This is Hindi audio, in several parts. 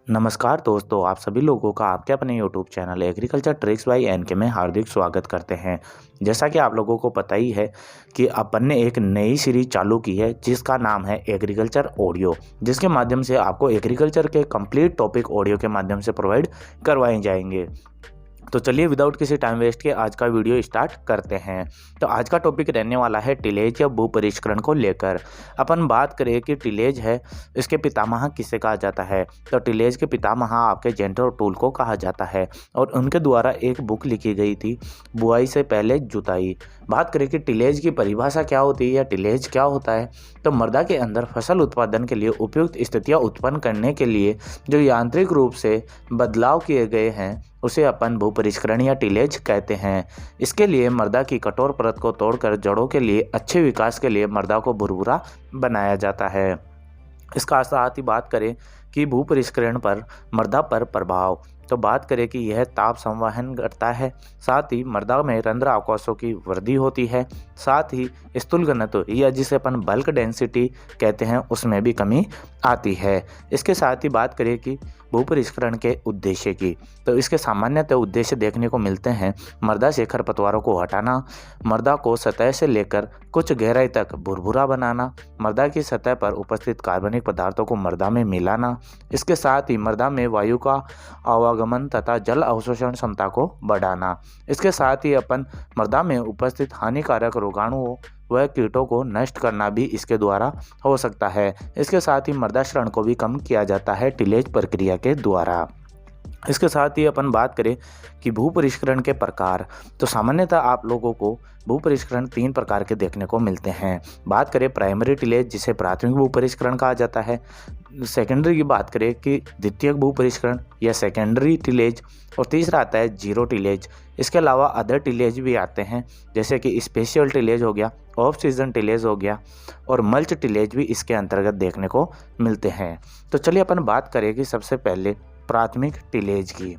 नमस्कार दोस्तों, आप सभी लोगों का आपके अपने YouTube channel agriculture tricks by NK में हार्दिक स्वागत करते हैं। जैसा कि आप लोगों को पता ही है कि अपन ने एक नई सीरीज चालू की है जिसका नाम है एग्रीकल्चर ऑडियो, जिसके माध्यम से आपको एग्रीकल्चर के कंप्लीट टॉपिक ऑडियो के माध्यम से प्रोवाइड करवाए जाएंगे। तो चलिए विदाउट किसी टाइम वेस्ट के आज का वीडियो स्टार्ट करते हैं। तो आज का टॉपिक रहने वाला है टिलेज या भू परिष्करण को लेकर। अपन बात करें कि टिलेज है, इसके पितामह किसे कहा जाता है। तो टिलेज के पितामह आपके जेंटो टूल को कहा जाता है और उनके द्वारा एक बुक लिखी गई थी, बुआई से पहले जुताई। बात करें कि टिलेज की परिभाषा क्या होती है या टिलेज क्या होता है, तो मृदा के अंदर फसल उत्पादन के लिए उपयुक्त स्थितियाँ उत्पन्न करने के लिए जो यांत्रिक रूप से बदलाव किए गए हैं उसे अपन भू परिष्करण या टिलेज कहते हैं। इसके लिए मृदा की कठोर परत को तोड़कर जड़ों के लिए अच्छे विकास के लिए मृदा को भुरभुरा बनाया जाता है। इसका साथ ही बात करें कि भू परिष्करण पर मृदा पर प्रभाव, तो बात करें कि यह ताप संवहन करता है, साथ ही मृदा में रंध्र अवकाशों की वृद्धि होती है, साथ ही स्थूल घनत्व या जिसे अपन बल्क डेंसिटी कहते हैं उसमें भी कमी आती है। इसके साथ ही बात करें कि भू परिष्करण के उद्देश्य की, तो इसके सामान्यतः उद्देश्य देखने को मिलते हैं मृदा से खरपतवारों को हटाना, मृदा को सतह से लेकर कुछ गहराई तक भुरभुरा बनाना, मृदा की सतह पर उपस्थित कार्बनिक पदार्थों को मृदा में मिलाना, इसके साथ ही मृदा में वायु का आवागमन तथा जल अवशोषण क्षमता को बढ़ाना। इसके साथ ही अपन मृदा में उपस्थित हानिकारक रोगाणुओं व कीटों को नष्ट करना भी इसके द्वारा हो सकता है। इसके साथ ही मृदा क्षरण को भी कम किया जाता है टिलेज प्रक्रिया के द्वारा। इसके साथ ही अपन बात करें कि भू परिष्करण के प्रकार, तो सामान्यतः आप लोगों को भू परिष्करण 3 प्रकार के देखने को मिलते हैं। बात करें प्राइमरी टिलेज जिसे प्राथमिक भू परिष्करण कहा जाता है, सेकेंडरी की बात करें कि द्वितीयक भू परिष्करण या सेकेंडरी टिलेज, और तीसरा आता है जीरो टिलेज। इसके अलावा अदर टिलेज भी आते हैं जैसे कि स्पेशल टिलेज हो गया, ऑफ सीजन टिलेज हो गया और मल्च टिलेज भी इसके अंतर्गत देखने को मिलते हैं। तो चलिए अपन बात करें कि सबसे पहले प्राथमिक टिलेज की।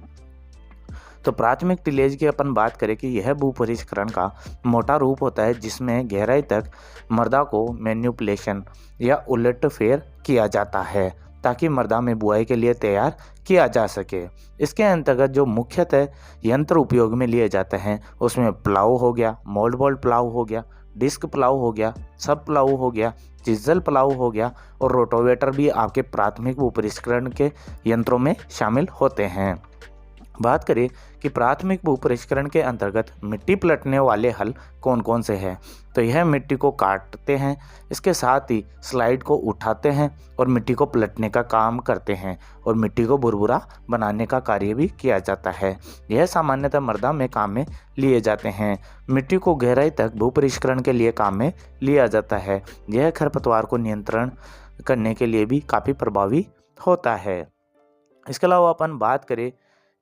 तो प्राथमिक टिलेज की अपन बात करें कि यह भू परिष्करण का मोटा रूप होता है जिसमें गहराई तक मृदा को मैन्युपुलेशन या उलटफेर किया जाता है ताकि मृदा में बुआई के लिए तैयार किया जा सके। इसके अंतर्गत जो मुख्यतः यंत्र उपयोग में लिए जाते हैं उसमें प्लाऊ हो गया, मोल्ड बोल्ट प्लाऊ हो गया, डिस्क प्लाऊ हो गया, सब प्लाऊ हो गया, चिज्जल प्लाऊ हो गया और रोटोवेटर भी आपके प्राथमिक भू परिष्करण के यंत्रों में शामिल होते हैं। बात करें कि प्राथमिक भू परिष्करण के अंतर्गत मिट्टी पलटने वाले हल कौन कौन से हैं, तो यह मिट्टी को काटते हैं, इसके साथ ही स्लाइड को उठाते हैं और मिट्टी को पलटने का काम करते हैं और मिट्टी को भुरभुरा बनाने का कार्य भी किया जाता है। यह सामान्यतः मृदा में काम में लिए जाते हैं। मिट्टी को गहराई तक भू परिष्करण के लिए काम में लिया जाता है। यह खरपतवार को नियंत्रण करने के लिए भी काफ़ी प्रभावी होता है। इसके अलावा अपन बात करें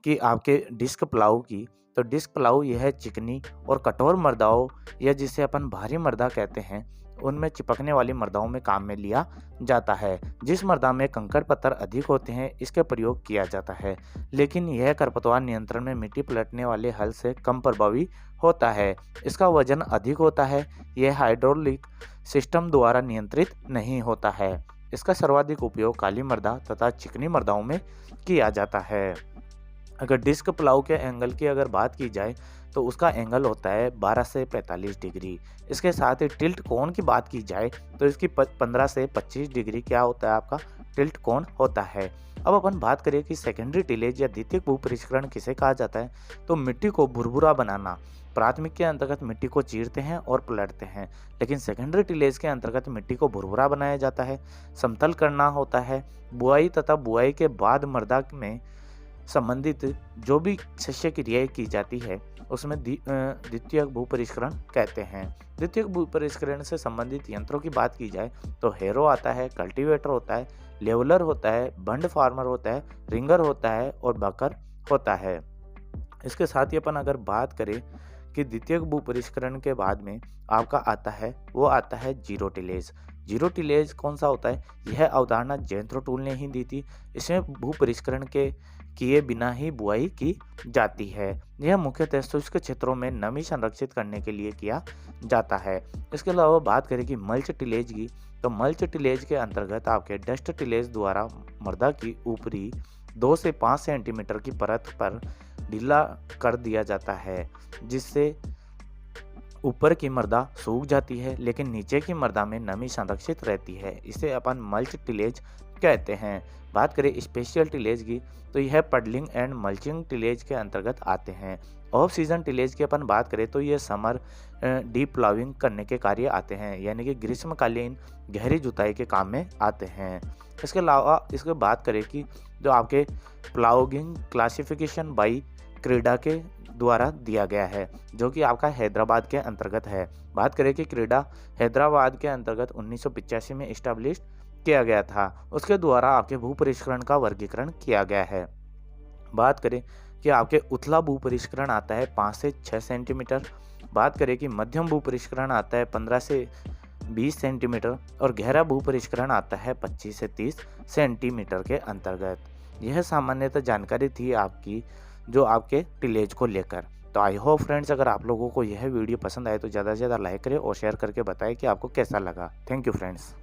कि आपके डिस्क प्लाऊ की, तो डिस्क प्लाऊ यह चिकनी और कठोर मृदाओं या जिसे अपन भारी मृदा कहते हैं उनमें चिपकने वाली मृदाओं में काम में लिया जाता है। जिस मृदा में कंकड़ पत्थर अधिक होते हैं इसका प्रयोग किया जाता है, लेकिन यह खरपतवार नियंत्रण में मिट्टी पलटने वाले हल से कम प्रभावी होता है। इसका वजन अधिक होता है, यह हाइड्रोलिक सिस्टम द्वारा नियंत्रित नहीं होता है। इसका सर्वाधिक उपयोग काली मृदा तथा चिकनी मृदाओं में किया जाता है। अगर डिस्क प्लाऊ के एंगल की अगर बात की जाए तो उसका एंगल होता है 12 से 45 डिग्री। इसके साथ ही टिल्ट कोण की बात की जाए तो इसकी 15 से 25 डिग्री क्या होता है, आपका टिल्ट कोण होता है। अब अपन बात करें कि सेकेंडरी टिलेज या द्वितीयक भू परिष्करण किसे कहा जाता है, तो मिट्टी को भुरभुरा बनाना। प्राथमिक के अंतर्गत मिट्टी को चीरते हैं और पलटते हैं, लेकिन सेकेंडरी टिलेज के अंतर्गत मिट्टी को भुरभुरा बनाया जाता है, समतल करना होता है। बुआई तथा बुआई के बाद मृदा में संबंधित जो भी शस्य क्रियाएं की जाती है उसमें द्वितीयक भू परिष्करण कहते हैं। द्वितीयक भू परिष्करण से संबंधित यंत्रों की बात की जाए तो हैरो आता है, कल्टीवेटर होता है, लेवलर होता है, बंड फार्मर होता है, रिंगर होता है और बकर होता है। इसके साथ ही अपन अगर बात करें कि द्वितीयक भू परिष्करण के बाद में आपका आता है वो आता है जीरो टिलेज। जीरो टिलेज कौन सा होता है, यह अवधारणा जेंथ्रो टूल ने ही दी थी। इसमें भू परिष्करण के किए बिना ही बुआई की जाती है। यह मुख्यतः शुष्क क्षेत्रों में नमी संरक्षित करने के लिए किया जाता है। इसके अलावा बात करें कि मल्च टिलेज की, तो मल्च टिलेज के अंतर्गत आपके डस्ट टिलेज द्वारा मृदा की ऊपरी 2 से 5 सेंटीमीटर की परत पर ढीला कर दिया जाता है, जिससे ऊपर की मृदा सूख जाती है लेकिन नीचे की मृदा में नमी संरक्षित रहती है। इसे अपन मल्च टिलेज कहते हैं। बात करें स्पेशल टिलेज की, तो यह पडलिंग एंड मल्चिंग टिलेज के अंतर्गत आते हैं। ऑफ सीजन टिलेज की अपन बात करें तो ये समर डीप प्लाविंग करने के कार्य आते हैं, यानी कि ग्रीष्मकालीन गहरी जुताई के काम में आते हैं। इसके अलावा इसके बात करें कि जो आपके प्लाउगिंग क्लासिफिकेशन बाई क्रीडा के द्वारा दिया गया है, जो कि आपका हैदराबाद के अंतर्गत है। बात करें कि क्रीडा हैदराबाद के अंतर्गत 1985 में इस्टेब्लिश किया गया था। उसके द्वारा आपके भू परिष्करण का वर्गीकरण किया गया है। बात करें कि आपके उथला भू परिष्करण आता है 5 से 6 सेंटीमीटर। बात करें कि मध्यम भू परिष्करण आता है 15 से 20 सेंटीमीटर और गहरा भू परिष्करण आता है 25 से 30 सेंटीमीटर के अंतर्गत। यह सामान्यतः जानकारी थी आपकी जो आपके टिलेज को लेकर। तो आई होप फ्रेंड्स, अगर आप लोगों को यह वीडियो पसंद आए तो ज़्यादा से ज़्यादा लाइक करें और शेयर करके बताएं कि आपको कैसा लगा। Thank you friends.